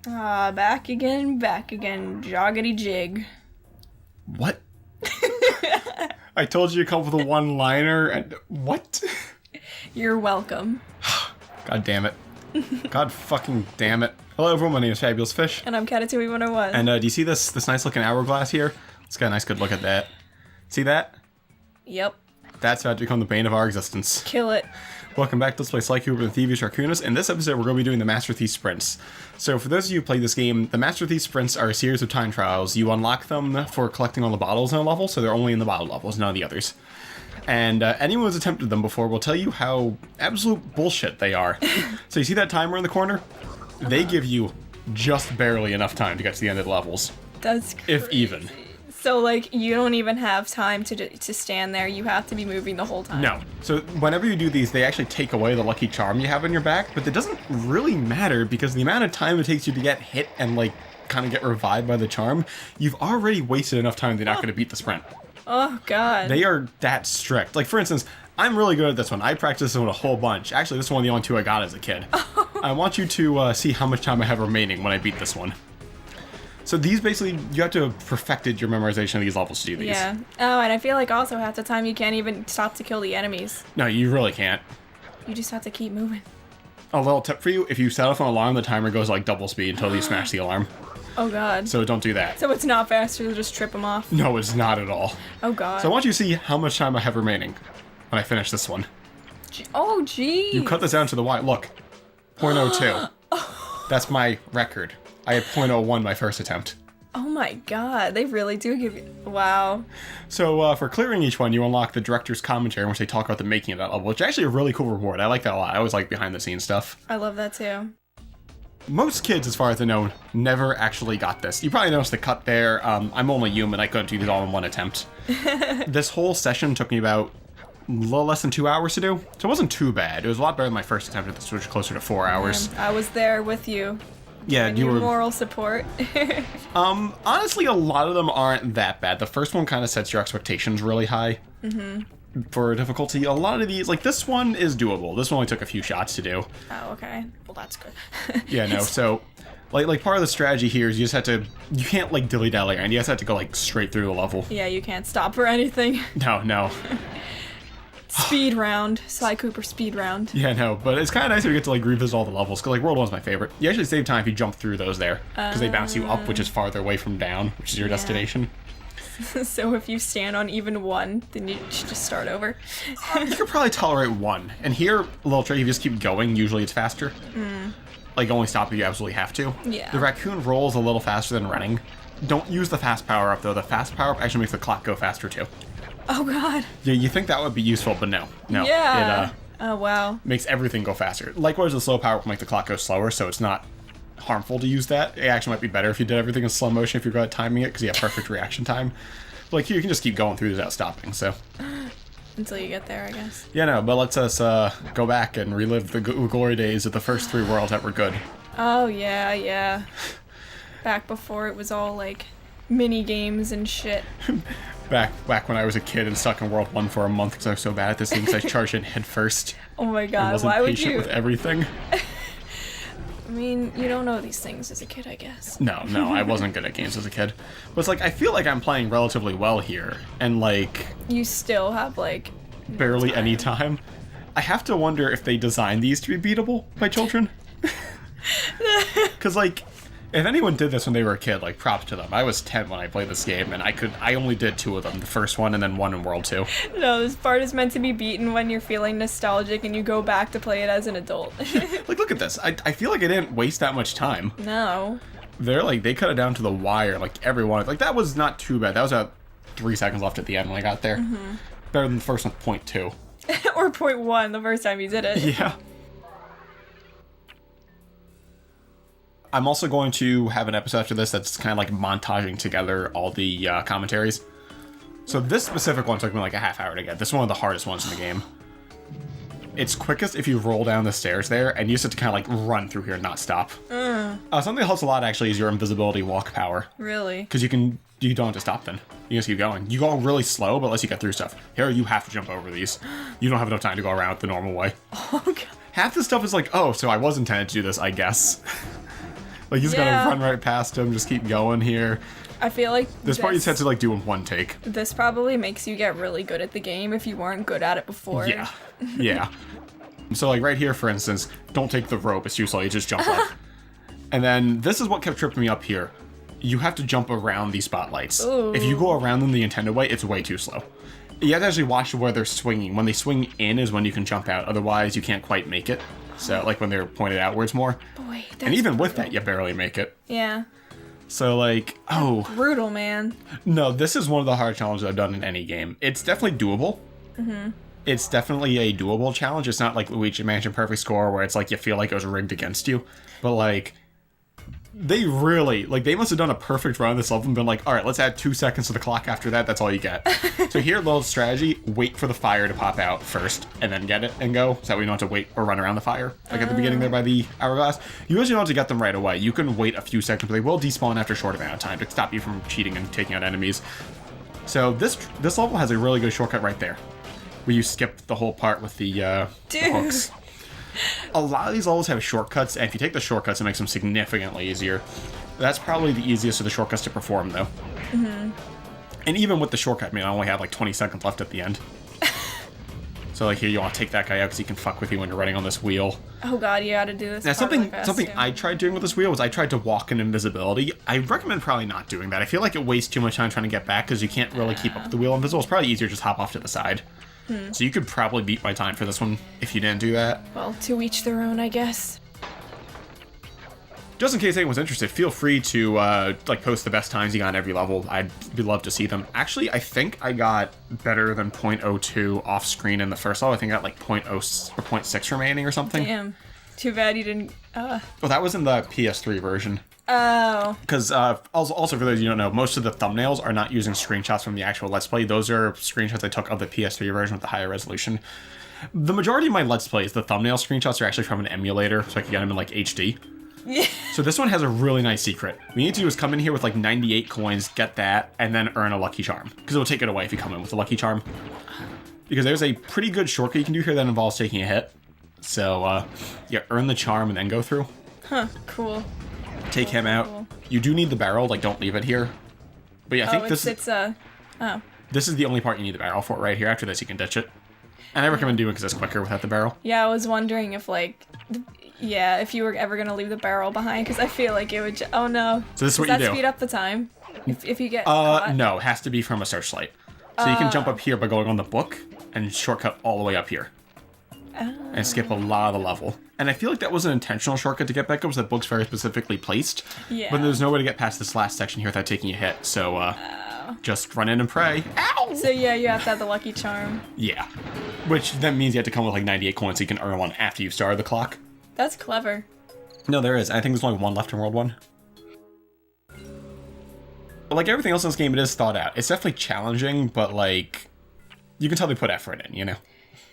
Back again, joggity jig. What? I told you to come up with a one-liner and... What? You're welcome. God damn it. God fucking damn it. Hello everyone, my name is Fabulous Fish. And I'm Katatui 101. And do you see this nice looking hourglass here? Let's get a nice good look at that. See that? Yep. That's about to become the bane of our existence. Kill it. Welcome back to Let's Play Sly Cooper and Thievius Raccoonus. In this episode, we're going to be doing the Master Theif Sprints. So for those of you who play this game, the Master Theif Sprints are a series of time trials. You unlock them for collecting all the bottles in a level, so they're only in the bottle levels, none of the others. And anyone who's attempted them before will tell you how absolute bullshit they are. So you see that timer in the corner? They give you just barely enough time to get to the end of the levels. That's crazy. If even. So, like, you don't even have time to stand there. You have to be moving the whole time. No. So whenever you do these, they actually take away the lucky charm you have in your back, but it doesn't really matter because the amount of time it takes you to get hit and, like, kind of get revived by the charm, you've already wasted enough time they're not going to beat the sprint. Oh, God. They are that strict. Like, for instance, I'm really good at this one. I practiced this one a whole bunch. Actually, this is one of the only two I got as a kid. I want you to see how much time I have remaining when I beat this one. So these basically, you have to have perfected your memorization of these levels to do these. Yeah. Oh, and I feel like also half the time you can't even stop to kill the enemies. No, you really can't. You just have to keep moving. A little tip for you, if you set off an alarm, the timer goes like double speed until you smash the alarm. Oh, God. So don't do that. So it's not faster to just trip them off? No, it's not at all. Oh, God. So I want you to see how much time I have remaining when I finish this one. Oh, geez. You cut this down to the wire. Look, 0.02. That's my record. I had 0.01 my first attempt. Oh my God, they really do give you... Wow. So for clearing each one, you unlock the director's commentary in which they talk about the making of that level, which is actually a really cool reward. I like that a lot. I always like behind the scenes stuff. I love that too. Most kids, as far as I know, never actually got this. You probably noticed the cut there. I'm only human. I couldn't do this all in one attempt. This whole session took me about a little less than 2 hours to do, so it wasn't too bad. It was a lot better than my first attempt at this, which was closer to 4 hours. I was there with you. Yeah, and you your were moral support. Honestly, a lot of them aren't that bad. The first one kind of sets your expectations really high for difficulty. A lot of these, like this one, is doable. This one only took a few shots to do. Oh, okay. Well, that's good. Yeah, no. So, like part of the strategy here is you just have to. You can't like dilly dally, and you just have to go like straight through the level. Yeah, you can't stop for anything. No. Speed round. Sly Cooper speed round. Yeah, no, but it's kind of nice if you get to like revisit all the levels, because like World 1's my favorite. You actually save time if you jump through those there, because they bounce you up, which is farther away from down, which is your destination. So if you stand on even one, then you should just start over. You could probably tolerate one. And here, a little trick, if you just keep going, usually it's faster. Like only stop if you absolutely have to. Yeah. The raccoon rolls a little faster than running. Don't use the fast power-up, though. The fast power-up actually makes the clock go faster, too. Oh, God. Yeah, you think that would be useful, but no. Yeah. It oh, wow. makes everything go faster. Likewise, the slow power-up will make the clock go slower, so it's not harmful to use that. It actually might be better if you did everything in slow motion if you're good at timing it, because you have perfect reaction time. But like here, you can just keep going through without stopping, so... Until you get there, I guess. Yeah, no, but let's us go back and relive the glory days of the first 3 worlds that were good. Oh, yeah. Back before it was all, like, mini-games and shit. Back when I was a kid and stuck in World 1 for a month because I was so bad at this thing because I charged in head first. Oh my God, wasn't why would patient you? with everything. I mean, you don't know these things as a kid, I guess. No, I wasn't good at games as a kid. But it's like, I feel like I'm playing relatively well here, and like... You still have, like... barely any time. I have to wonder if they designed these to be beatable by children. Because, like, if anyone did this when they were a kid, like, props to them. I was 10 when I played this game, and I only did 2 of them. The first one, and then one in World 2. No, this part is meant to be beaten when you're feeling nostalgic and you go back to play it as an adult. Like, look at this. I feel like I didn't waste that much time. No. They cut it down to the wire, like, every one. Like, that was not too bad. That was about 3 seconds left at the end when I got there. Better than the first one, 0.2. Or 0.1 the first time you did it. Yeah. I'm also going to have an episode after this that's kind of like montaging together all the commentaries. So this specific one took me like a half hour to get. This is one of the hardest ones in the game. It's quickest if you roll down the stairs there, and you just have to kind of like run through here and not stop. Something that helps a lot actually is your invisibility walk power. Really? Because you don't have to stop then. You just keep going. You go really slow, but unless you get through stuff. Here, you have to jump over these. You don't have enough time to go around the normal way. Oh, God. Half the stuff is like, oh, so I was intended to do this, I guess. Like, he's gonna run right past him, just keep going here. I feel like This part you tend to, like, do in one take. This probably makes you get really good at the game if you weren't good at it before. Yeah. Yeah. So, like, right here, for instance, don't take the rope. It's too slow. You just jump up. And then this is what kept tripping me up here. You have to jump around these spotlights. Ooh. If you go around them the intended way, it's way too slow. You have to actually watch where they're swinging. When they swing in is when you can jump out. Otherwise, you can't quite make it. So, like, when they're pointed outwards more. Boy, that's and even with that, you barely make it. Yeah. So, like, Brutal, man. No, this is one of the hard challenges I've done in any game. It's definitely doable. Mm-hmm. It's definitely a doable challenge. It's not like Luigi Mansion Perfect Score where it's like you feel like it was rigged against you. But, like, they really, like, they must have done a perfect run of this level and been like, all right, let's add 2 seconds to the clock after that. That's all you get. So here, little strategy, wait for the fire to pop out first and then get it and go. So that we don't have to wait or run around the fire. Like at the beginning there by the hourglass. You usually don't have to get them right away. You can wait a few seconds, but they will despawn after a short amount of time to stop you from cheating and taking out enemies. So this level has a really good shortcut right there. Where you skip the whole part with the hooks. A lot of these levels have shortcuts, and if you take the shortcuts, it makes them significantly easier. That's probably the easiest of the shortcuts to perform, though. Mm-hmm. And even with the shortcut, I mean, I only have like 20 seconds left at the end. So, like, here you want to take that guy out because he can fuck with you when you're running on this wheel. Oh god, you gotta do this. Now, something too. I tried doing with this wheel was I tried to walk in invisibility. I recommend probably not doing that. I feel like it wastes too much time trying to get back because you can't really keep up with the wheel invisible. It's probably easier to just hop off to the side. So you could probably beat my time for this one if you didn't do that. Well, to each their own, I guess. Just in case anyone's interested, feel free to like post the best times you got on every level. I'd love to see them. Actually, I think I got better than 0.02 off screen in the first level. I think I got like 0.0 or 0.6 remaining or something. Damn. Too bad you didn't. Well, that was in the PS3 version. Oh. Because also for those you don't know, most of the thumbnails are not using screenshots from the actual Let's Play. Those are screenshots I took of the PS3 version with the higher resolution. The majority of my Let's Plays, the thumbnail screenshots are actually from an emulator, so I can get them in like HD. Yeah. So this one has a really nice secret. What you need to do is come in here with like 98 coins, get that, and then earn a lucky charm. Because it'll take it away if you come in with a lucky charm. Because there's a pretty good shortcut you can do here that involves taking a hit. So, yeah, earn the charm and then go through. Huh, cool. Take him out. You do need the barrel, like, don't leave it here. But yeah, I think this is the only part you need the barrel for right here. After this, you can ditch it. And I recommend doing it because it's quicker without the barrel. Yeah, I was wondering if, like, if you were ever going to leave the barrel behind, because I feel like it would oh no. So this is what you do. Does that speed up the time? If you get caught? No, it has to be from a searchlight. So you can jump up here by going on the book and shortcut all the way up here. And skip a lot of the level. And I feel like that was an intentional shortcut to get back up, because that book's very specifically placed. Yeah. But there's no way to get past this last section here without taking a hit, so just run in and pray. Ow! So yeah, you have to have the lucky charm. Yeah. Which then means you have to come with like 98 coins so you can earn one after you've started the clock. That's clever. No, there is. I think there's only one left in World 1. But like everything else in this game, it is thought out. It's definitely challenging, but like, you can tell they put effort in, you know?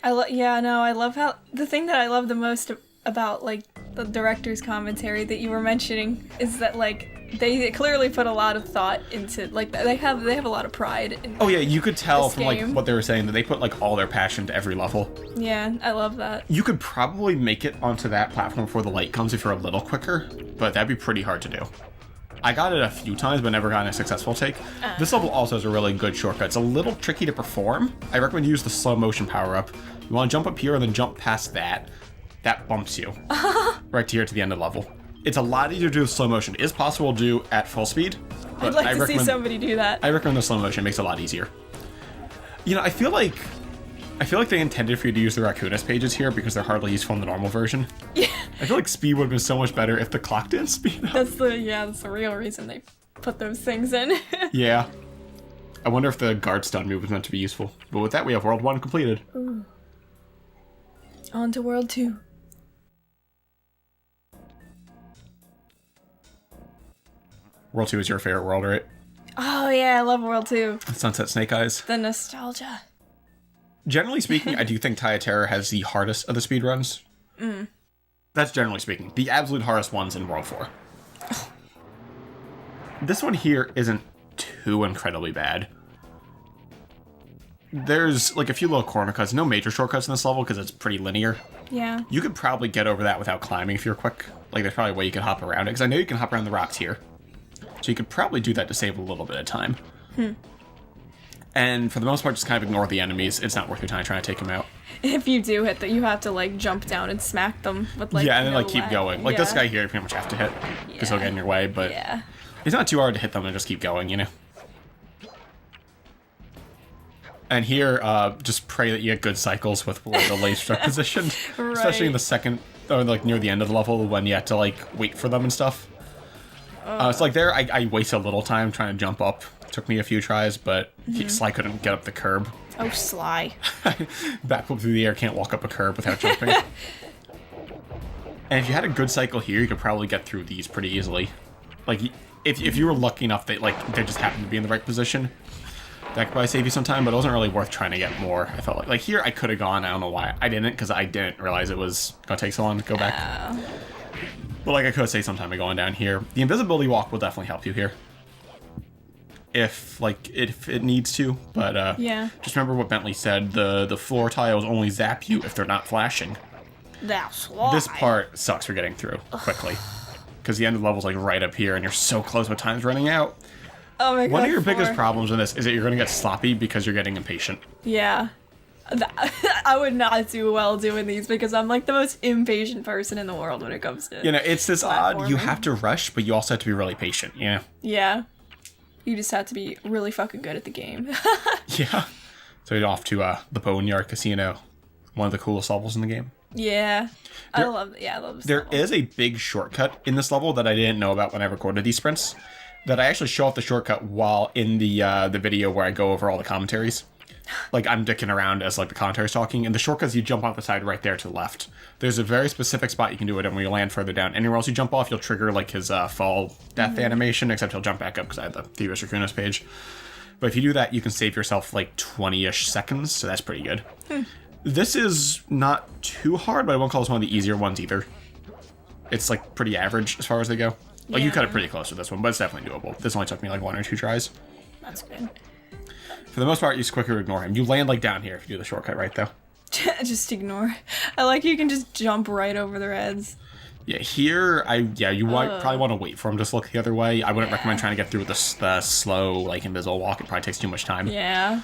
I love how, the thing that I love the most about, like, the director's commentary that you were mentioning is that, like, they clearly put a lot of thought into, like, they have a lot of pride in Oh yeah, you could tell from, like, game. what they were saying that they put, like, all their passion to every level. Yeah, I love that. You could probably make it onto that platform before the light comes if you're a little quicker, but that'd be pretty hard to do. I got it a few times, but never got a successful take. This level also has a really good shortcut. It's a little tricky to perform. I recommend you use the slow motion power-up. You want to jump up here and then jump past that. That bumps you right here to the end of the level. It's a lot easier to do with slow motion. It is possible to do at full speed. I'd like to see somebody do that. I recommend the slow motion. It makes it a lot easier. You know, I feel like they intended for you to use the Raccoonus pages here because they're hardly useful in the normal version. Yeah. I feel like speed would have been so much better if the clock didn't speed up. That's the real reason they put those things in. Yeah. I wonder if the guard stun move was meant to be useful. But with that, we have World 1 completed. Ooh. On to World 2. World 2 is your favorite world, right? Oh yeah, I love World 2. Sunset Snake Eyes. The nostalgia. Generally speaking, I do think Taya Terror has the hardest of the speedruns. That's generally speaking. The absolute hardest ones in World 4. This one here isn't too incredibly bad. there's like a few little corner cuts, no major shortcuts in this level because it's pretty linear. Yeah. You could probably get over that without climbing if you're quick. Like, there's probably a way you could hop around it, because I know you can hop around the rocks here. So you could probably do that to save a little bit of time. And for the most part, just kind of ignore the enemies. It's not worth your time trying to take them out. If you do hit that, you have to like jump down and smack them with like yeah, and then no like keep lag. going. Like this guy here, you pretty much have to hit, because he'll get in your way, but Yeah. it's not too hard to hit them and just keep going, you know? And here, just pray that you get good cycles with where the lasers are positioned. Right. Especially in the second, or like near the end of the level when you have to like wait for them and stuff. It's like there, I wasted a little time trying to jump up. Took me a few tries, but Sly couldn't get up the curb. Oh, Sly. Backflip through the air, can't walk up a curb without jumping. And if you had a good cycle here, you could probably get through these pretty easily. Like, if you were lucky enough that like they just happened to be in the right position, that could probably save you some time, but it wasn't really worth trying to get more. I felt like here I could have gone. I don't know why I didn't, because I didn't realize it was gonna take so long to go back. But like I could say sometime going down here. The invisibility walk will definitely help you here. If it needs to, but Yeah. just remember what Bentley said, the floor tiles only zap you if they're not flashing. That's why. This part sucks for getting through quickly. Because the end of the level's like right up here and you're so close but time's running out. Oh my god. One of your biggest problems in this is that you're gonna get sloppy because you're getting impatient. Yeah. I would not do well doing these because I'm like the most impatient person in the world when it comes to You know, it's this odd, you platforming. have to rush, but you also have to be really patient, you know? Yeah. You just have to be really fucking good at the game. Yeah. So you're off to the Boneyard Casino, one of the coolest levels in the game. Yeah. I love this There level. is a big shortcut in this level that I didn't know about when I recorded these sprints, that I actually show off the shortcut while in the video where I go over all the commentaries. Like, I'm dicking around as, like, the commentary's talking, and the shortcuts, you jump off the side right there to the left. There's a very specific spot you can do it, and when you land further down, anywhere else you jump off, you'll trigger, like, his fall death animation, except he'll jump back up because I have the Thievius Raccoonus page. But if you do that, you can save yourself, like, 20-ish seconds, so that's pretty good. This is not too hard, but I won't call this one of the easier ones either. It's, like, pretty average as far as they go. Like, you cut it pretty close with this one, but it's definitely doable. This only took me, like, 1 or 2 tries. That's good. For the most part, you just quickly ignore him. You land, like, down here if you do the shortcut right, though. Just ignore. I like you can just jump right over their heads. Yeah, here, you might probably want to wait for him to just look the other way. I wouldn't recommend trying to get through the slow, like, invisible walk. It probably takes too much time. Yeah.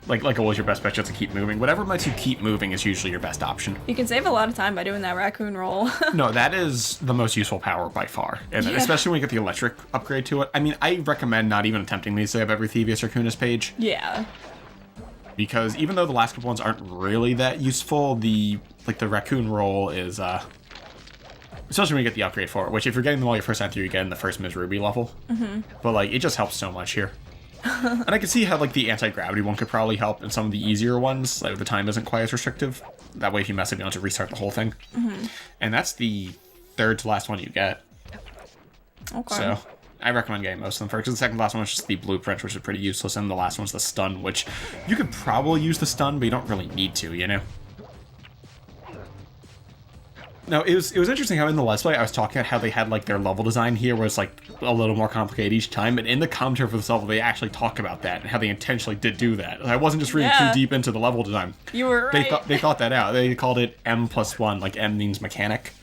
Like always, your best bet just to keep moving. Whatever lets you keep moving is usually your best option. You can save a lot of time by doing that raccoon roll. No, that is the most useful power by far. And Yeah. especially when you get the electric upgrade to it. I mean, I recommend not even attempting these to have every Thievius Raccoonus page. Yeah. Because even though the last couple ones aren't really that useful, the raccoon roll is, especially when you get the upgrade for it, which if you're getting them all your first time through, you get in the first Ms. Ruby level. But, like, it just helps so much here. And I can see how, like, the anti-gravity one could probably help in some of the easier ones. Like, the time isn't quite as restrictive. That way, if you mess up, you don't have to restart the whole thing. And that's the third to last one you get. Okay. So, I recommend getting most of them first. Because the second to last one is just the blueprint, which is pretty useless. And the last one's the stun, which you could probably use the stun, but you don't really need to, you know? No, it was interesting how in the Let's Play I was talking about how they had like their level design here was like a little more complicated each time, and in the commentary for this level they actually talk about that and how they intentionally did do that. I wasn't just reading too deep into the level design. You were right. They thought that out. They called it M+1, like M means mechanic.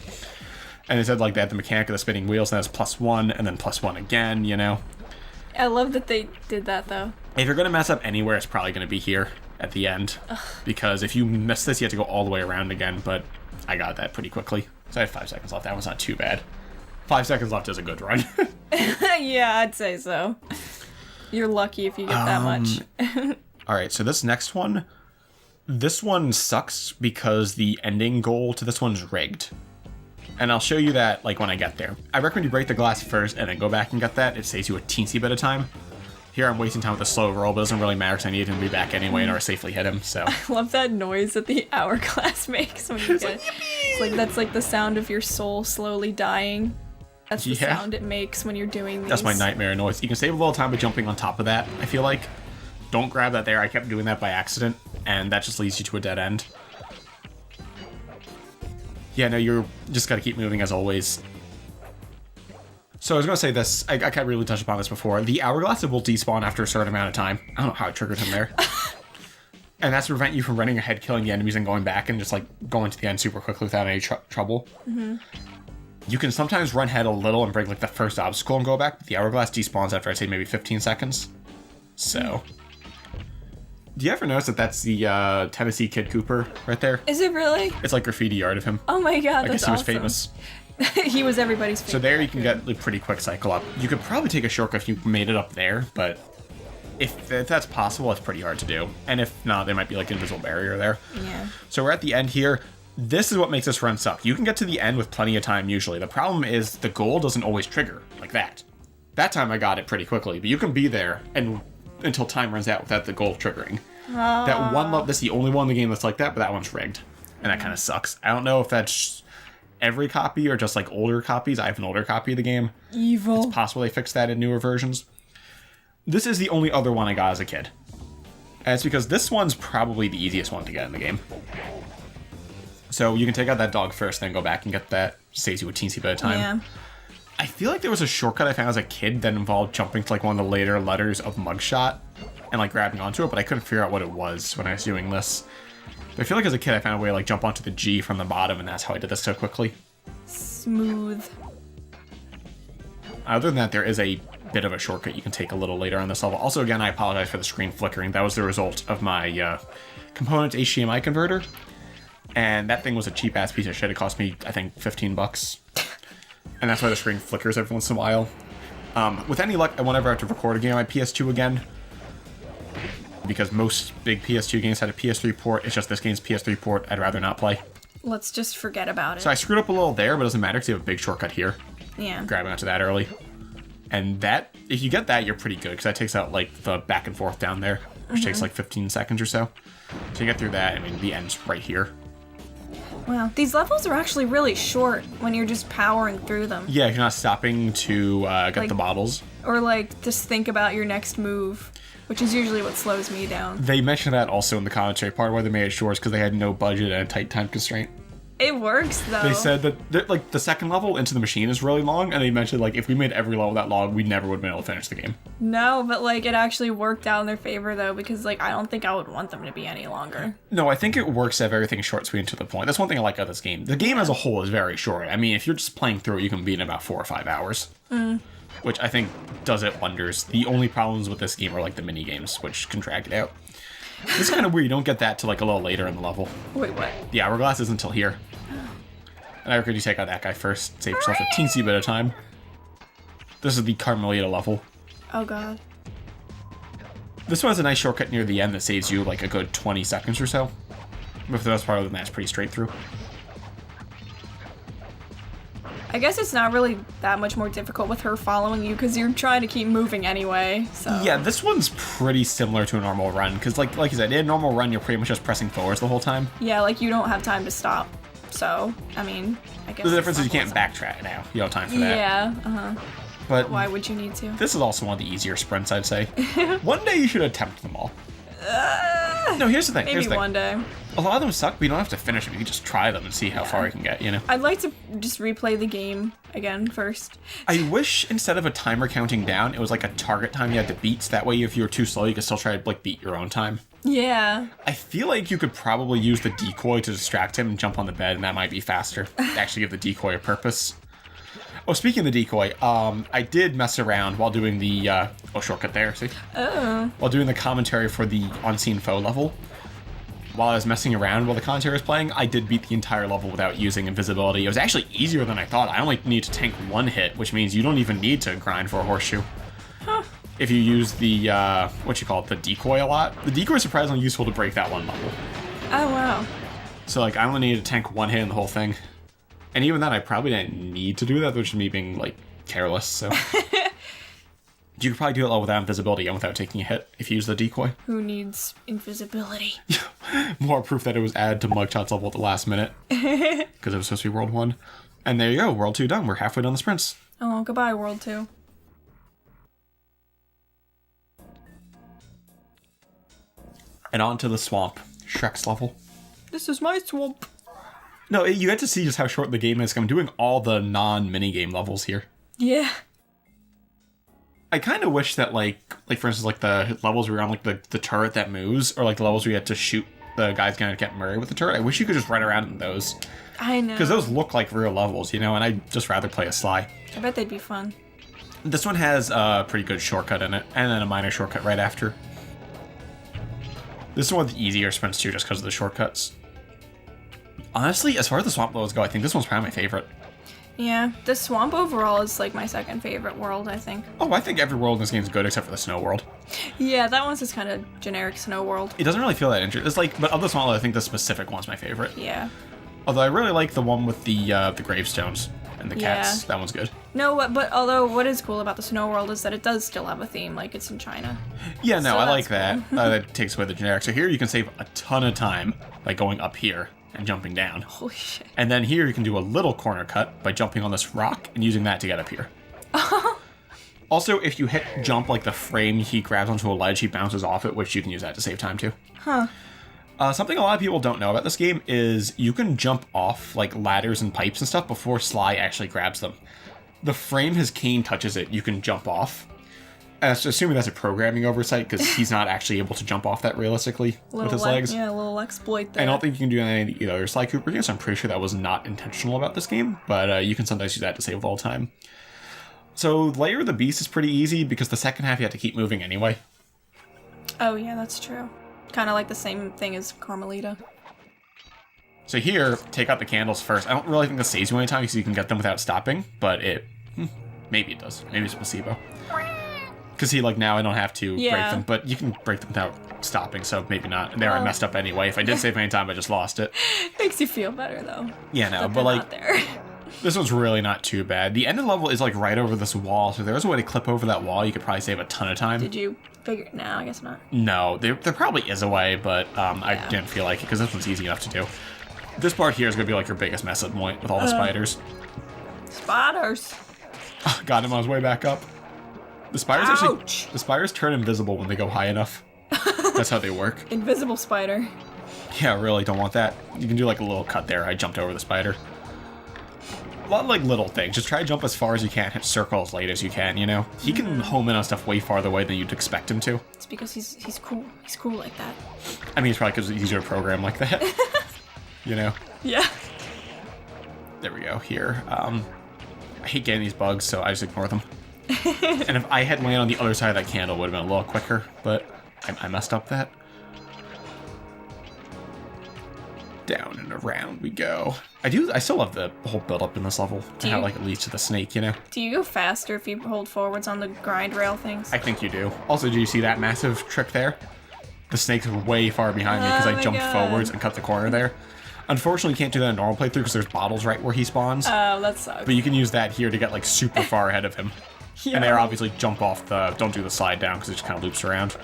And they said like they had the mechanic of the spinning wheels, and that's +1, and then +1 again, you know? I love that they did that though. If you're going to mess up anywhere, it's probably going to be here at the end. Because if you miss this, you have to go all the way around again, but I got that pretty quickly. So I had 5 seconds left. That one's not too bad. 5 seconds left is a good run. Yeah, I'd say so. You're lucky if you get that much. Alright, so this next one, this one sucks because the ending goal to this one's rigged. And I'll show you that like when I get there. I recommend you break the glass first and then go back and get that. It saves you a teensy bit of time. Here I'm wasting time with a slow roll, but it doesn't really matter because I need him to be back anyway in order to safely hit him, so. I love that noise that the hourglass makes when you get it's like that's like the sound of your soul slowly dying. That's the sound it makes when you're doing these. That's my nightmare noise. You can save a little time by jumping on top of that, I feel like. Don't grab that there. I kept doing that by accident, and that just leads you to a dead end. Yeah, no, you're just gotta keep moving as always. So I was gonna say this, I can't really touch upon this before. The hourglass will despawn after a certain amount of time. I don't know how I triggered him there. And that's to prevent you from running ahead, killing the enemies, and going back and just like going to the end super quickly without any trouble. Mm-hmm. You can sometimes run ahead a little and break like the first obstacle and go back, but the hourglass despawns after I'd say maybe 15 seconds. So, do you ever notice that that's the Tennessee Kid Cooper right there? Is it really? It's like graffiti art of him. Oh my god, I guess he was famous. He was everybody's favorite. So there you can get a pretty quick cycle up. You could probably take a shortcut if you made it up there, but if that's possible, it's pretty hard to do. And if not, there might be like an invisible barrier there. Yeah. So we're at the end here. This is what makes this run suck. You can get to the end with plenty of time usually. The problem is the goal doesn't always trigger like that. That time I got it pretty quickly, but you can be there and until time runs out without the goal triggering. That one level, this is the only one in the game that's like that, but that one's rigged. And that kind of sucks. I don't know if that's every copy or just like older copies. I have an older copy of the game. Evil. It's possible they fixed that in newer versions. This is the only other one I got as a kid. And it's because this one's probably the easiest one to get in the game. So you can take out that dog first, then go back and get that. Saves you a teensy bit of time. Yeah. I feel like there was a shortcut I found as a kid that involved jumping to like one of the later letters of Mugshot and like grabbing onto it, but I couldn't figure out what it was when I was doing this. But I feel like as a kid I found a way to like jump onto the G from the bottom, and that's how I did this so quickly. Smooth. Other than that, there is a bit of a shortcut you can take a little later on this level. Also, again, I apologize for the screen flickering. That was the result of my component HDMI converter. And that thing was a cheap-ass piece of shit. It cost me, I think, $15. And that's why the screen flickers every once in a while. With any luck, I won't ever have to record a game on my PS2 again. Because most big PS2 games had a PS3 port. It's just this game's PS3 port I'd rather not play. Let's just forget about it. So I screwed up a little there, but it doesn't matter because you have a big shortcut here. Yeah. Grabbing onto that early. And that, if you get that, you're pretty good, because that takes out, like, the back and forth down there, which takes, like, 15 seconds or so. So you get through that, I mean, the end's right here. Wow. These levels are actually really short when you're just powering through them. Yeah, if you're not stopping to get Like- the bottles. Or, like, just think about your next move, which is usually what slows me down. They mentioned that also in the commentary. Part of why they made it short is because they had no budget and a tight time constraint. It works, though. They said that, like, the second level into the machine is really long, and they mentioned, like, if we made every level that long, we never would have been able to finish the game. No, but, like, it actually worked out in their favor, though, because, like, I don't think I would want them to be any longer. No, I think it works to have everything short, sweet, and to the point. That's one thing I like about this game. The game as a whole is very short. I mean, if you're just playing through it, you can beat in about 4 or 5 hours. Which I think does it wonders. The only problems with this game are, like, the mini-games, which can drag it out. This is kind of weird. You don't get that till, like, a little later in the level. Wait, what? The hourglass isn't until here. And I recommend you take out that guy first. Save yourself a teensy bit of time. This is the Carmelita level. Oh, God. This one has a nice shortcut near the end that saves you like a good 20 seconds or so. But for the most part of the match, pretty straight through. I guess it's not really that much more difficult with her following you, because you're trying to keep moving anyway, so... Yeah, this one's pretty similar to a normal run, because like you said, in a normal run, you're pretty much just pressing forwards the whole time. Yeah, like, you don't have time to stop. So, I mean, I guess... The difference is you can't backtrack now. You don't have time for that. Yeah, uh-huh. But Why would you need to? this is also one of the easier sprints, I'd say. One day you should attempt them all. No, here's the thing. Maybe Here's the thing. one day. A lot of them suck, but you don't have to finish them. You can just try them and see how far you can get, you know? I'd like to just replay the game again first. I wish instead of a timer counting down, it was like a target time you had to beat, so that way if you were too slow, you could still try to like beat your own time. Yeah. I feel like you could probably use the decoy to distract him and jump on the bed, and that might be faster. Actually give the decoy a purpose. Oh, speaking of the decoy, I did mess around while doing the, shortcut there, see? Oh. While doing the commentary for the Unseen Foe level. While I was messing around while the commentary was playing, I did beat the entire level without using invisibility. It was actually easier than I thought. I only need to tank one hit, which means you don't even need to grind for a horseshoe. Huh. If you use the, the decoy a lot. The decoy is surprisingly useful to break that one level. Oh, wow. So, like, I only needed to tank one hit in the whole thing. And even then, I probably didn't need to do that, which is me being, like, careless, so... You could probably do it all without invisibility and without taking a hit if you use the decoy. Who needs invisibility? More proof that it was added to Mugshot's level at the last minute. Because it was supposed to be World 1. And there you go, World 2 done. We're halfway done the sprints. Oh, goodbye, World 2. And on to the swamp. Shrek's level. This is my swamp. No, you get to see just how short the game is. I'm doing all the non-minigame levels here. Yeah. I kind of wish that, like for instance, like the levels where you're on, like, the turret that moves, or, like, the levels where you had to shoot the guys gonna get Murray with the turret. I wish you could just run around in those. I know. Because those look like real levels, and I'd just rather play a Sly. I bet they'd be fun. This one has a pretty good shortcut in it, and then a minor shortcut right after. This is one of the easier sprints, too, just because of the shortcuts. Honestly, as far as the swamp levels go, I think this one's probably my favorite. Yeah, the swamp overall is like my second favorite world, I think. Oh, I think every world in this game is good except for the snow world. Yeah, that one's just kind of generic snow world. It doesn't really feel that interesting. It's like, but of the swamp world, I think the specific one's my favorite. Yeah. Although I really like the one with the gravestones and the cats. Yeah. That one's good. No, but although what is cool about the snow world is that it does still have a theme, like it's in China. Yeah, no, So I like that's that. That takes away the generic. So here you can save a ton of time by going up here and jumping down. Holy shit. And then here you can do a little corner cut by jumping on this rock and using that to get up here. Also, if you hit jump like the frame he grabs onto a ledge, he bounces off it, which you can use that to save time too. Huh. Something a lot of people don't know about this game is you can jump off like ladders and pipes and stuff before Sly actually grabs them. The frame his cane touches it, you can jump off. Assuming that's a programming oversight, because he's not actually able to jump off that realistically with his legs. Yeah, a little exploit there. I don't think you can do any of the other Sly Cooper games, so I'm pretty sure that was not intentional about this game, but you can sometimes use that to save all time. So Lair of the Beast is pretty easy, because the second half you have to keep moving anyway. Oh yeah, that's true. Kind of like the same thing as Carmelita. So here, take out the candles first. I don't really think this saves you any time, because you can get them without stopping, but maybe it does. Maybe it's a placebo. Because see, like, now I don't have to break them, but you can break them without stopping, so maybe not. There, I messed up anyway. If I did save any time, I just lost it. Makes you feel better, though. Yeah, no, But but like, not there. this one's really not too bad. The end of the level is, like, right over this wall, so if there was a way to clip over that wall, you could probably save a ton of time. Did you figure... No, I guess not. No, there probably is a way, but I didn't feel like it, because this one's easy enough to do. This part here is going to be, like, your biggest mess up point with all the spiders. Spiders! Got him on his way back up. The spiders Ouch! the spiders turn invisible when they go high enough. That's how they work. Invisible spider. Yeah, really don't want that. You can do like a little cut there. I jumped over the spider. A lot of like little things. Just try to jump as far as you can, hit circle as late as you can, He can home in on stuff way farther away than you'd expect him to. It's because he's cool. He's cool like that. I mean, it's probably because it's easier to program like that. Yeah. There we go, here. I hate getting these bugs, so I just ignore them. And if I had landed on the other side of that candle, it would have been a little quicker, but I messed up that. Down and around we go. I still love the whole build-up in this level. And how, like, it leads to the snake, Do you go faster if you hold forwards on the grind rail things? I think you do. Also, do you see that massive trick there? The snake's way far behind me because I jumped forwards and cut the corner there. Unfortunately, you can't do that in normal playthrough because there's bottles right where he spawns. Oh, that sucks. But you can use that here to get, like, super far ahead of him. Yeah. And there, obviously, jump off don't do the slide down because it just kind of loops around.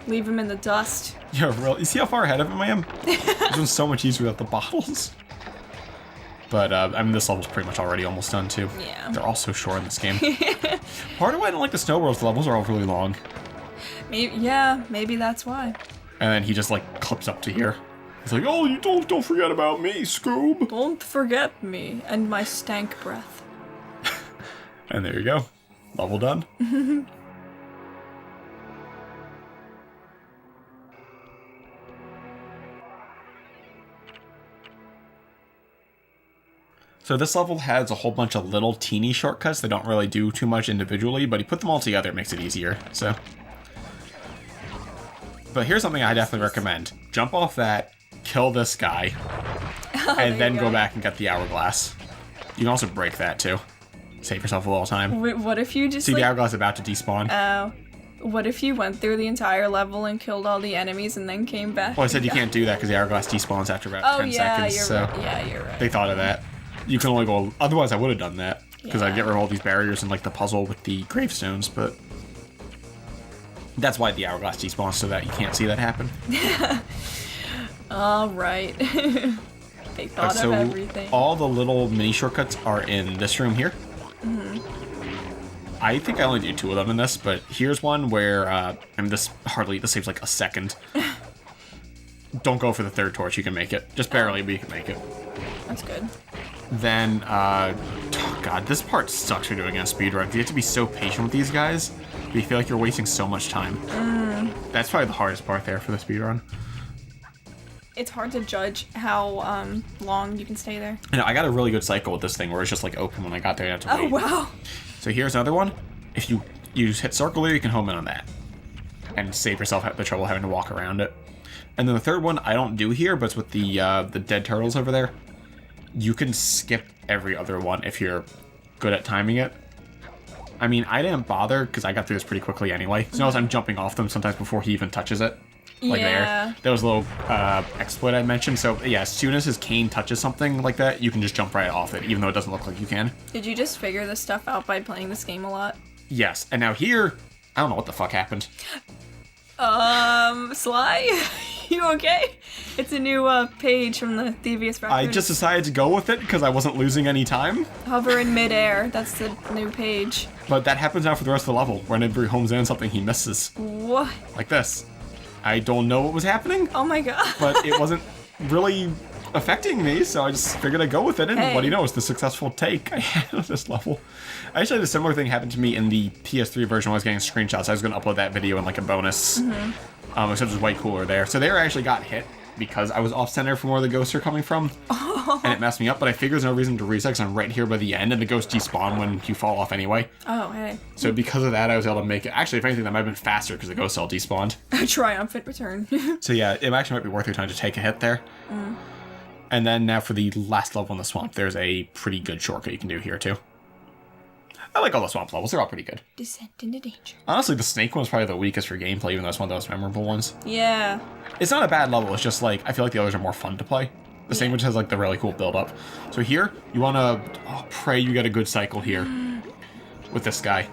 Leave him in the dust. Yeah, really. You see how far ahead of him I am? This one's so much easier without the bottles. But, I mean, this level's pretty much already almost done, too. Yeah. They're all so short in this game. Part of why I don't like the snow worlds, the levels are all really long. Maybe that's why. And then he just, like, clips up to here. He's like, oh, you don't forget about me, Scoob. Don't forget me and my stank breath. And there you go. Level done. So this level has a whole bunch of little teeny shortcuts that don't really do too much individually, but he put them all together, it makes it easier, so. But here's something I definitely recommend. Jump off that, kill this guy, and then go back and get the hourglass. You can also break that too. Save yourself a little time. Wait, what if you just See, the hourglass is about to despawn. Oh. What if you went through the entire level and killed all the enemies and then came back? Well, I said you can't do that because the hourglass despawns after about 10 seconds. You're right. Yeah, you're right. They thought of that. You can only go... Otherwise, I would have done that. Because I'd Yeah. get rid of all these barriers and, like, the puzzle with the gravestones, but... That's why the hourglass despawns, so that you can't see that happen. All right. They thought So, of everything. all the little mini shortcuts are in this room here. I think I only do 2 of them in this, but here's one where... and this saves, like, a second. Don't go for the 3rd torch, you can make it. Just barely, but you can make it. That's good. Then, God, this part sucks for doing a speedrun. You have to be so patient with these guys. You feel like you're wasting so much time. That's probably the hardest part there for the speedrun. It's hard to judge how long you can stay there. I know, I got a really good cycle with this thing where it's just like open when I got there, you have to wait. Oh, wow. So here's another one. If you hit circle there, you can home in on that. And save yourself the trouble having to walk around it. And then the third one I don't do here, but it's with the dead turtles over there. You can skip every other one if you're good at timing it. I mean, I didn't bother because I got through this pretty quickly anyway. So notice I'm jumping off them sometimes before he even touches it. Like there. That was a little exploit I mentioned. So yeah, as soon as his cane touches something like that, you can just jump right off it, even though it doesn't look like you can. Did you just figure this stuff out by playing this game a lot? Yes. And now here, I don't know what the fuck happened. Sly? You okay? It's a new page from the Thievius Raccoonus. I just decided to go with it because I wasn't losing any time. Hover in midair. That's the new page. But that happens now for the rest of the level. Whenever he homes in on something, he misses. What? Like this. I don't know what was happening. Oh my god. But it wasn't really affecting me, so I just figured I'd go with it. And hey. What do you know? It's the successful take I had on this level. Actually, had a similar thing happen to me in the PS3 version when I was getting screenshots. I was going to upload that video in like a bonus. Except it was way cooler there. So there I actually got hit because I was off-center from where the ghosts are coming from. And it messed me up, but I figured there's no reason to reset because I'm right here by the end, and the ghosts despawn when you fall off anyway. Oh, hey. So because of that, I was able to make it. Actually, if anything, that might have been faster because the ghosts all despawned. A triumphant return. So yeah, it actually might be worth your time to take a hit there. And then now for the last level in the swamp, there's a pretty good shortcut you can do here too. I like all the swamp levels, they're all pretty good. Descent into danger. Honestly, the snake one's probably the weakest for gameplay, even though it's one of the most memorable ones. Yeah. It's not a bad level, it's just like, I feel like the others are more fun to play. The same which has like the really cool build-up. So here, you want to pray you get a good cycle here with this guy.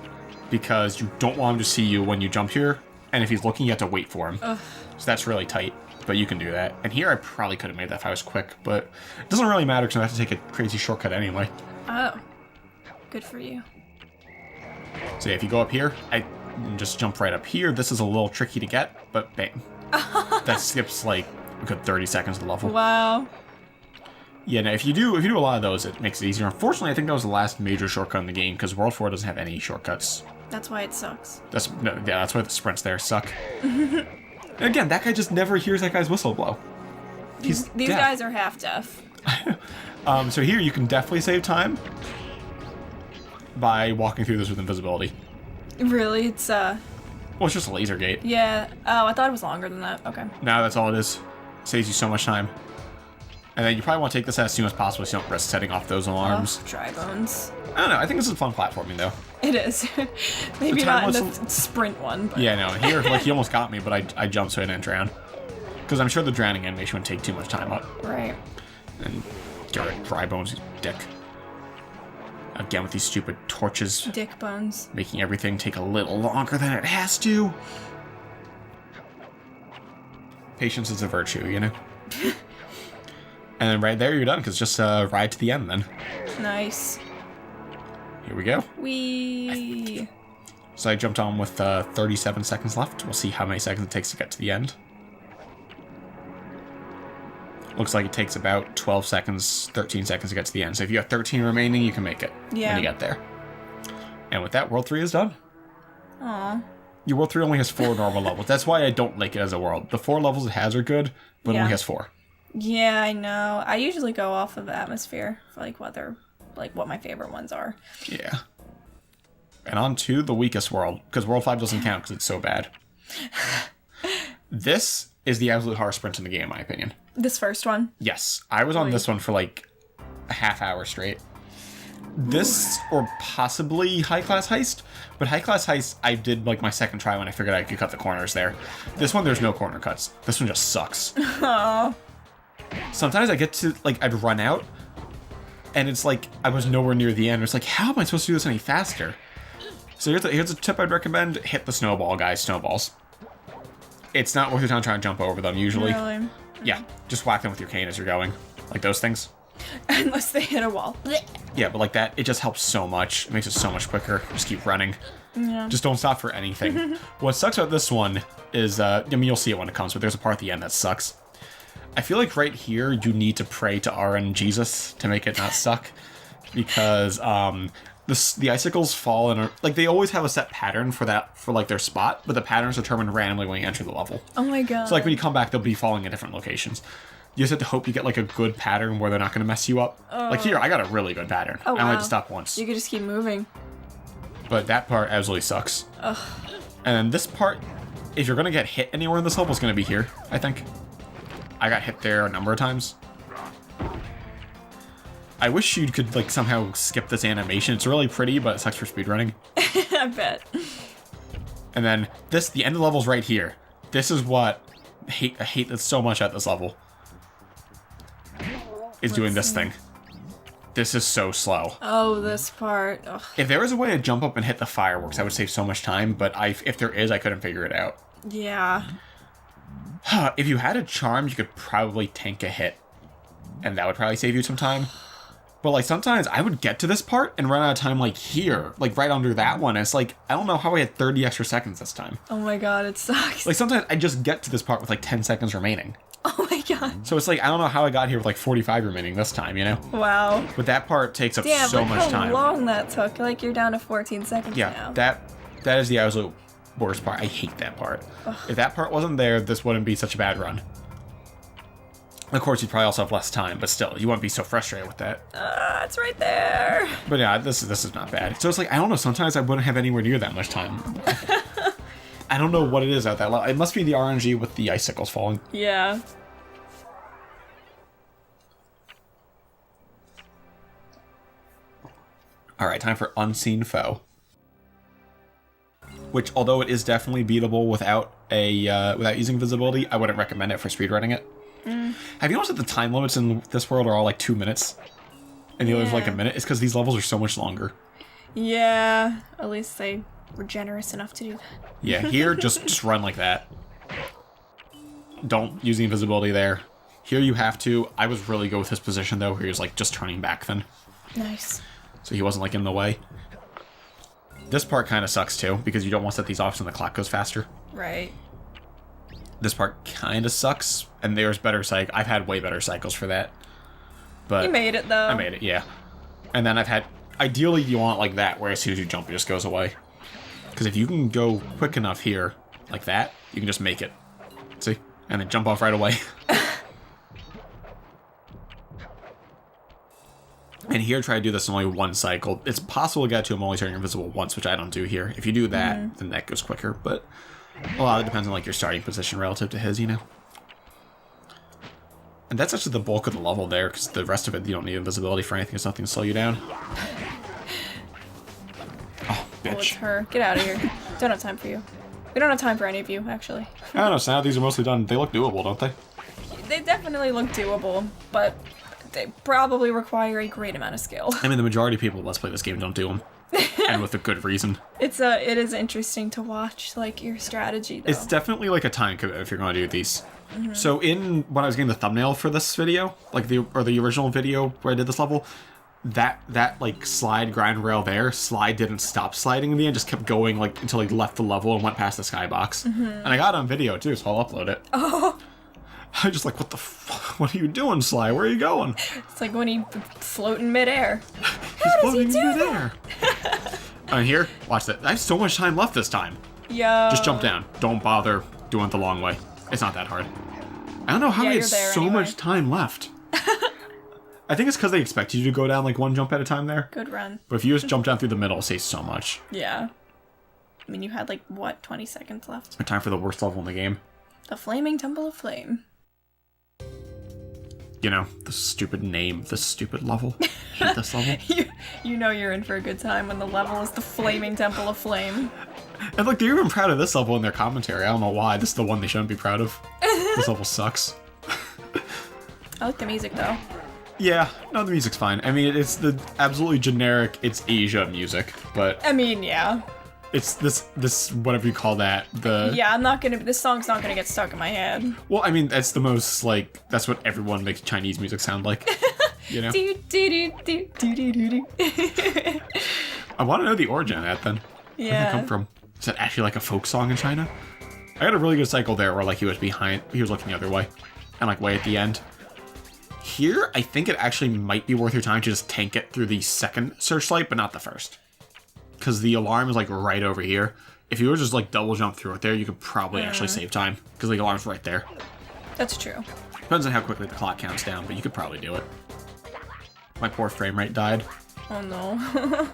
Because you don't want him to see you when you jump here, and if he's looking, you have to wait for him. So that's really tight, but you can do that. And here I probably could have made that if I was quick, but it doesn't really matter because I have to take a crazy shortcut anyway. Oh. Good for you. So yeah, if you go up here, I just jump right up here. This is a little tricky to get, but bam. That skips like a good 30 seconds of the level. Wow. Yeah, now if you do a lot of those, it makes it easier. Unfortunately, I think that was the last major shortcut in the game because World 4 doesn't have any shortcuts. That's why it sucks. That's why the sprints there suck. And again, that guy just never hears that guy's whistle blow. These guys are half deaf. So here you can definitely save time by walking through this with invisibility. Really? It's Well, it's just a laser gate. Yeah. Oh, I thought it was longer than that. Okay. No, that's all it is. Saves you so much time. And then you probably want to take this as soon as possible so you don't risk setting off those alarms. Oh, dry bones. I don't know. I think this is fun platforming, though. It is. Maybe not in the sprint one. But. Yeah, no. Here, like, he almost got me, but I jumped so I didn't drown. Because I'm sure the drowning animation would take too much time up. Right. And Garrett, dry bones, you dick. Again, with these stupid torches. Dick bones. Making everything take a little longer than it has to. Patience is a virtue, you know? And then right there, you're done, because just ride to the end, then. Nice. Here we go. Whee! So I jumped on with 37 seconds left. We'll see how many seconds it takes to get to the end. Looks like it takes about 12 seconds, 13 seconds to get to the end. So if you have 13 remaining, you can make it when you get there. And with that, World 3 is done. Aww. Your World 3 only has 4 normal levels. That's why I don't like it as a world. The 4 levels it has are good, but it only has 4. Yeah, I know. I usually go off of atmosphere, like what my favorite ones are. Yeah. And on to the weakest world, because World 5 doesn't count because it's so bad. This is the absolute hardest sprint in the game, in my opinion. This first one? Yes. I was on this one for like a half hour straight. This, or possibly High Class Heist, but High Class Heist, I did like my second try when I figured I could cut the corners there. This one, there's no corner cuts. This one just sucks. Aww. Sometimes I get to, like, I'd run out, and it's like, I was nowhere near the end. It's like, how am I supposed to do this any faster? So here's a tip I'd recommend. Hit the snowball, guys. Snowballs. It's not worth your time trying to jump over them, usually. Really? Yeah, just whack them with your cane as you're going. Like those things. Unless they hit a wall. Yeah, but like that, it just helps so much. It makes it so much quicker. Just keep running. Yeah. Just don't stop for anything. What sucks about this one is, I mean, you'll see it when it comes, but there's a part at the end that sucks. I feel like right here, you need to pray to RN Jesus to make it not suck. because the icicles fall in like they always have a set pattern for like their spot, but the pattern is determined randomly when you enter the level. Oh my god. So like when you come back, they'll be falling in different locations. You just have to hope you get like a good pattern where they're not going to mess you up. Like here, I got a really good pattern. Oh, wow. I only had to stop once. You could just keep moving. But that part absolutely sucks. Ugh. And then this part, if you're going to get hit anywhere in this level, it's going to be here, I think. I got hit there a number of times. I wish you could like somehow skip this animation. It's really pretty, but it sucks for speedrunning. I bet. And then the end of the level's right here. This is what I hate this so much at this level. Is doing this thing. This is so slow. Oh, this part. Ugh. If there was a way to jump up and hit the fireworks, I would save so much time, but if there is, I couldn't figure it out. Yeah. If you had a charm, you could probably tank a hit. And that would probably save you some time. But like sometimes I would get to this part and run out of time like here, like right under that one. It's like, I don't know how I had 30 extra seconds this time. Oh my god, it sucks. Like sometimes I just get to this part with like 10 seconds remaining. Oh my god. So it's like, I don't know how I got here with like 45 remaining this time, you know? Wow. But that part takes up Damn, so look much how time. long that took. Like you're down to 14 seconds now. Yeah, that is the absolute worst part. I hate that part. Ugh. If that part wasn't there, this wouldn't be such a bad run. Of course, you'd probably also have less time, but still, you wouldn't be so frustrated with that. It's right there. But yeah, this is not bad. So it's like, I don't know, sometimes I wouldn't have anywhere near that much time. I don't know what it is at that level. It must be the RNG with the icicles falling. Yeah. Alright, time for Unseen Foe. Which, although it is definitely beatable without using visibility, I wouldn't recommend it for speedrunning it. Have you noticed that the time limits in this world are all like 2 minutes? And the others like a minute? It's because these levels are so much longer. Yeah, at least they were generous enough to do that. Yeah, here, just run like that. Don't use the invisibility there. Here you have to. I was really good with his position, though, where he was like just turning back then. Nice. So he wasn't like in the way. This part kind of sucks, too, because you don't want to set these off so the clock goes faster. Right. This part kind of sucks, and there's better I've had way better cycles for that. But you made it, though. I made it, yeah. And then I've had... Ideally, you want it like that, where as soon as you jump, it just goes away. Because if you can go quick enough here, like that, you can just make it. See? And then jump off right away. And here, try to do this in only one cycle. It's possible to get to him only turning invisible once, which I don't do here. If you do that, then that goes quicker, but... A lot of it depends on like your starting position relative to his, you know. And that's actually the bulk of the level there, because the rest of it you don't need invisibility for anything. There's nothing to slow you down. Oh, bitch. Oh, it's her. Get out of here. Don't have time for you. We don't have time for any of you, actually. I don't know, so now these are mostly done. They look doable, don't they? They definitely look doable, but they probably require a great amount of skill. I mean, the majority of people who let's play this game don't do them. And with a good reason. It is interesting to watch, like, your strategy, though. It's definitely like a time commitment if you're going to do these. So when I was getting the thumbnail for this video, like the original video where I did this level, that like slide grind rail there, Sly didn't stop sliding in the end, just kept going like until he left the level and went past the skybox. And I got it on video too, so I'll upload it. Oh. I was just like, what are you doing, Sly? Where are you going? It's like when he float in midair. He's floating in midair. And here, watch that. I have so much time left this time. Yo. Just jump down. Don't bother doing it the long way. It's not that hard. I don't know how we had so much time left. I think it's because they expect you to go down like one jump at a time there. Good run. But if you just jump down through the middle, it saves so much. Yeah. I mean, you had like, what, 20 seconds left? Time for the worst level in the game. The Flaming Temple of Flame. You know, the stupid name, the stupid level. Hate this level. You know you're in for a good time when the level is the Flaming Temple of Flame. And look, they're even proud of this level in their commentary. I don't know why. This is the one they shouldn't be proud of. This level sucks. I like the music, though. Yeah, no, the music's fine. I mean, it's the absolutely generic, it's Asia music, but... I mean, yeah. It's this whatever you call that, Yeah, this song's not gonna get stuck in my head. Well, I mean, that's the most, like, that's what everyone makes Chinese music sound like, you know? I want to know the origin of that, then. Yeah. Where did it come from? Is that actually, like, a folk song in China? I got a really good cycle there where, like, he was looking the other way. And, like, way at the end, Here, I think it actually might be worth your time to just tank it through the second searchlight, but not the first. Because the alarm is like right over here. If you were just like double jump through it there, you could probably actually save time. Because the alarm's right there. That's true. Depends on how quickly the clock counts down, but you could probably do it. My poor frame rate died. Oh no.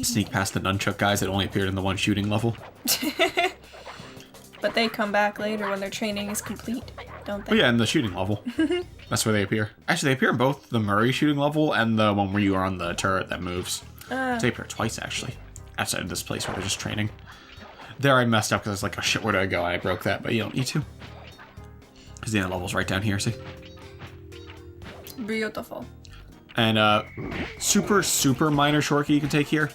Sneak past the nunchuck guys that only appeared in the one shooting level. But they come back later when their training is complete, don't they? Oh yeah, in the shooting level. That's where they appear. Actually, they appear in both the Murray shooting level and the one where you are on the turret that moves. They appear twice, actually. Outside of this place where they're just training. There I messed up because I was like, oh shit, where did I go? I broke that, but you don't need to. Because the end level's right down here, see? Beautiful. And super, super minor shortcut you can take here.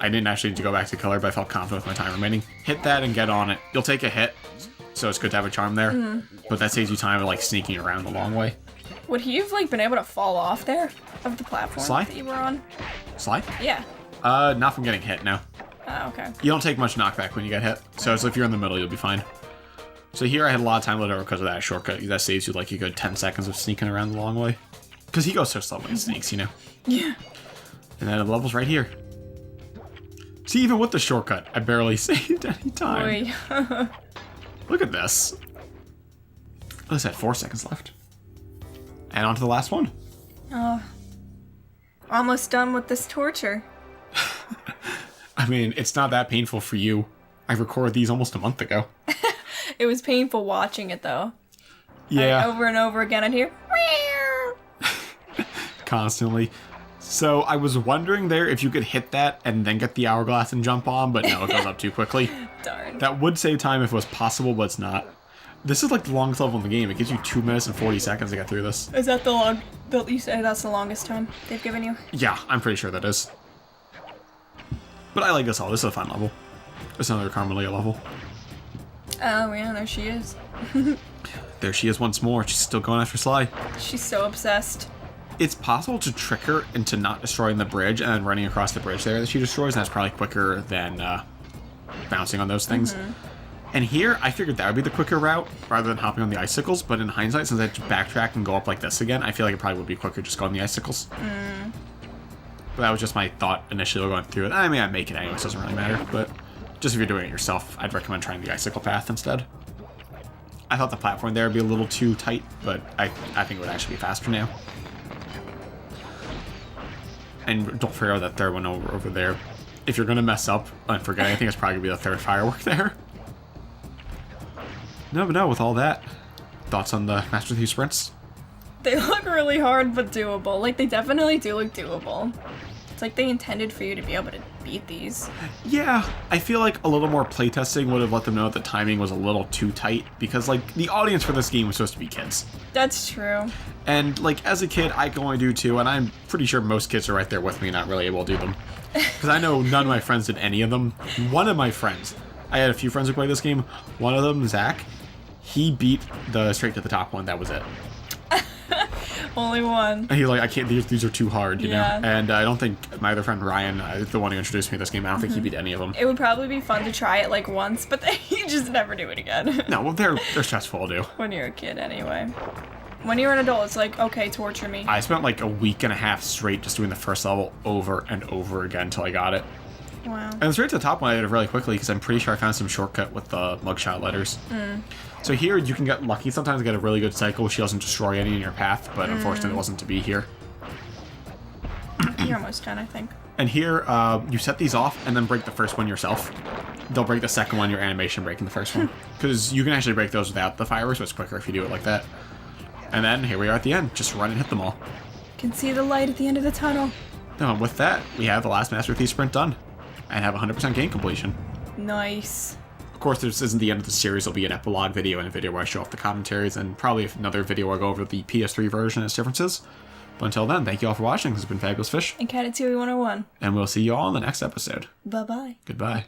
I didn't actually need to go back to color, but I felt confident with my time remaining. Hit that and get on it. You'll take a hit, so it's good to have a charm there. But that saves you time of like sneaking around the long way. Would he have like been able to fall off there of the platform Sly? that you were on? Sly? Yeah. Not from getting hit, no. Oh, okay. You don't take much knockback when you get hit, so if you're in the middle, you'll be fine. So here I had a lot of time left over because of that shortcut. That saves you like a good 10 seconds of sneaking around the long way. Because he goes so slow when he sneaks, you know? Yeah. And then the level's right here. See, even with the shortcut, I barely saved any time. Boy. Look at this. Oh, this had 4 seconds left. And on to the last one. Oh. Almost done with this torture. I mean, it's not that painful for you. I recorded these almost a month ago. It was painful watching it though. Yeah. Over and over again I'd hear Constantly. So I was wondering there if you could hit that and then get the hourglass and jump on, but no, it goes up too quickly. Darn. That would save time if it was possible, but it's not. This is like the longest level in the game. It gives you 2 minutes and 40 seconds to get through this. Is that you say that's the longest time they've given you? Yeah, I'm pretty sure that is. But I like this level. This is a fun level. It's another Carmelia level. Oh yeah, there she is. There she is once more. She's still going after Sly. She's so obsessed. It's possible to trick her into not destroying the bridge and then running across the bridge there that she destroys. And that's probably quicker than bouncing on those things. And here, I figured that would be the quicker route rather than hopping on the icicles. But in hindsight, since I had to backtrack and go up like this again, I feel like it probably would be quicker just go on the icicles. But that was just my thought initially going through it. I mean, I'd make it anyway, so it doesn't really matter. But just if you're doing it yourself, I'd recommend trying the icicle path instead. I thought the platform there would be a little too tight, but I think it would actually be faster now. And don't forget that third one over there. If you're going to mess up and forget anything, it's probably going to be the third firework there. No, but no, with all that, thoughts on the Master Thief sprints? They look really hard but doable. Like, they definitely do look doable. It's like they intended for you to be able to beat these. Yeah, I feel like a little more playtesting would have let them know that the timing was a little too tight, because, like, the audience for this game was supposed to be kids. That's true. And, like, as a kid, I can only do 2, and I'm pretty sure most kids are right there with me not really able to do them. Because I know none of my friends did any of them. One of my friends, I had a few friends who played this game, one of them, Zach, he beat the straight to the top one, that was it. Only one. And he's like, I can't, these are too hard, you know? Yeah. And I don't think my other friend Ryan, the one who introduced me to this game, I don't think he beat any of them. It would probably be fun to try it like once, but then you just never do it again. No, well, they're stressful to do. When you're a kid, anyway. When you're an adult, it's like, okay, torture me. I spent like a week and a half straight just doing the first level over and over again until I got it. Wow. And straight to the top one I did it really quickly because I'm pretty sure I found some shortcut with the mugshot letters. So here you can get lucky sometimes, get a really good cycle. She doesn't destroy any in your path, but unfortunately it wasn't to be here. You're almost done, I think. And here you set these off and then break the first one yourself. They'll break the second one, your animation breaking the first one. Because you can actually break those without the fireworks, so it's quicker if you do it like that. And then here we are at the end. Just run and hit them all. Can see the light at the end of the tunnel. Now with that, we have the last Master Thief sprint done. And have 100% game completion. Nice. Of course, this isn't the end of the series. There'll be an epilogue video and a video where I show off the commentaries, and probably another video where I go over the PS3 version and its differences. But until then, thank you all for watching. This has been Fabulous Fish. And Katatui 101. And we'll see you all in the next episode. Bye-bye. Goodbye.